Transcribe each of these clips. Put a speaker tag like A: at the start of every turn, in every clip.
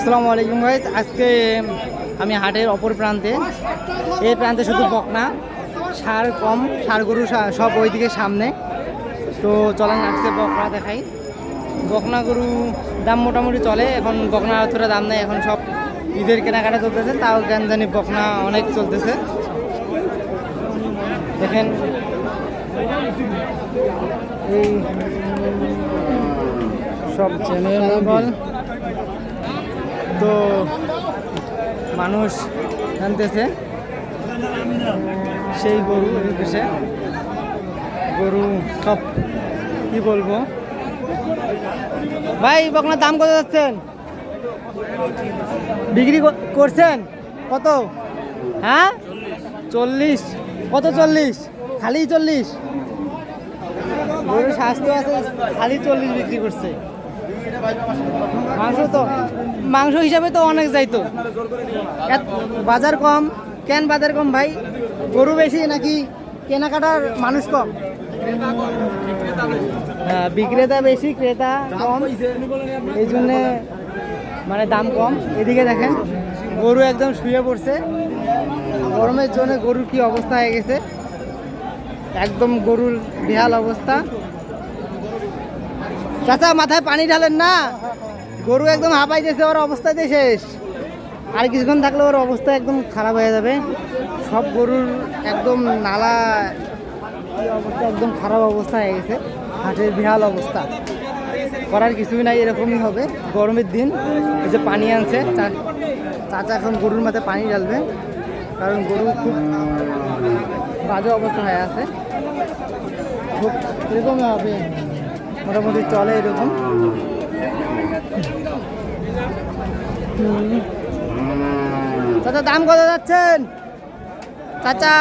A: আসসালামু আলাইকুম গাইস। আজকে আমি হাটের অপর প্রান্তে, এই প্রান্তে শুধু বকনা, ষাঁড় কম, ষাঁড় গরু সব ওইদিকে সামনে। তো চলেন আজকে বকনা দেখাই। বকনা গরু দাম মোটামুটি চলে, এখন বকনা অতটা দাম নেই, এখন সব ঈদের কেনাকাটা চলতেছে, তাও কেন জানি বকনা অনেক চলতেছে। দেখেন এই সব বল, তো মানুষ আনতেছে সেই গরু, এই দেশে গরু সব কি বলবো। ভাই বকনার দাম কত যাচ্ছেন? বিক্রি করছেন কত? হ্যাঁ 40। কত 40? খালি 40? গরুর স্বাস্থ্য আছে, খালি 40 বিক্রি করছে। মাংস হিসাবে তো অনেক যাইতো। বাজার কম কেন? বাজার কম ভাই, গরু বেশি নাকি কেনাকাটার মানুষ কম? হ্যাঁ, বিক্রেতা বেশি, ক্রেতা কম, এই জন্যে মানে দাম কম। এদিকে দেখেন গরু একদম শুয়ে পড়ছে, গরমের জন্য গরুর কি অবস্থা হয়ে গেছে, একদম গরুর বেহাল অবস্থা। চাচা মাথায় পানি ঢালেন না, গরু একদম হাঁপাইতেছে, ওর অবস্থাতে শেষ। আর কিছুক্ষণ থাকলে ওর অবস্থা একদম খারাপ হয়ে যাবে। সব গরুর একদম নালা অবস্থা, একদম খারাপ অবস্থা হয়ে গেছে, হাটের বেহাল অবস্থা। করার কিছুই নাই, এরকমই হবে গরমের দিন। এই যে পানি আনছে চাচা, এখন গরুর মাথায় পানি ঢালবে, কারণ গরু খুব বাজে অবস্থা হয়ে আছে। খুব এরকমই হবে, মোটামুটি চলে এরকম। চাচা দাম কত যাচ্ছেন? চাচা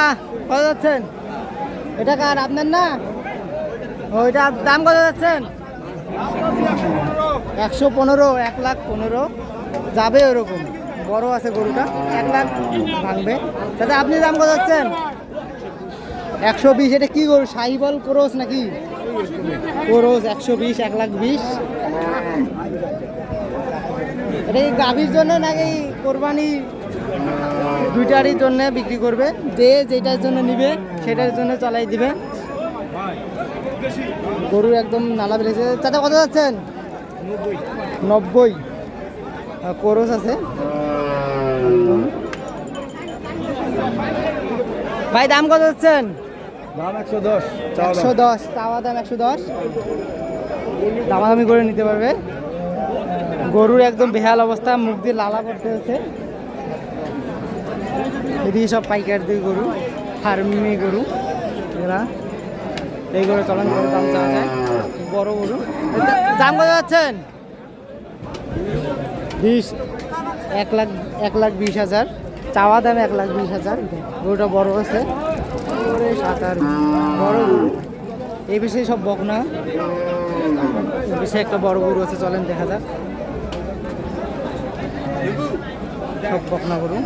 A: কত যাচ্ছেন? এটা কার? আপনার না? ওইটা দাম কত যাচ্ছেন? 115। 1,15,000 যাবে, ওরকম বড় আছে গরুটা, 1 লাখ ভাঙবে। চাচা আপনি দাম কত যাচ্ছেন? 120। এটা কি গরু? শাহিওয়াল ক্রস নাকি? ক্রস। 120, 1,20,000। এটা কি গাভীর জন্য নাকি কোরবানি দুইটারই জন্য বিক্রি করবে? যে যেটার জন্য নিবে সেটার জন্য চালাই দিবে। গরু একদম নালা বেড়েছে। চাচা কত যাচ্ছেন? 90। ক্রস আছে। ভাই দাম কত যাচ্ছেন?
B: দাম 110।
A: 110 চাওয়া দাম। 110 দামাদামি করে নিতে পারবে। গরুর একদম বেহাল অবস্থা, মুখ দিয়ে লালা করতে হচ্ছে। এদিকে সব পাইকারদের গরু, ফার্মি গরু এরা। এই গরু চলন করে দাম চাওয়া যায়, বড় গরু। দাম কত যাচ্ছেন? 20। 1,20,000 চাওয়া দাম। 1,20,000। গরুটা বড় আছে, 7 বড় গরু। এই বিষয়ে সব বকনা, এই বিষয়ে একটা বড় গরু আছে, চলেন দেখা যাক। সব বকনা গরু।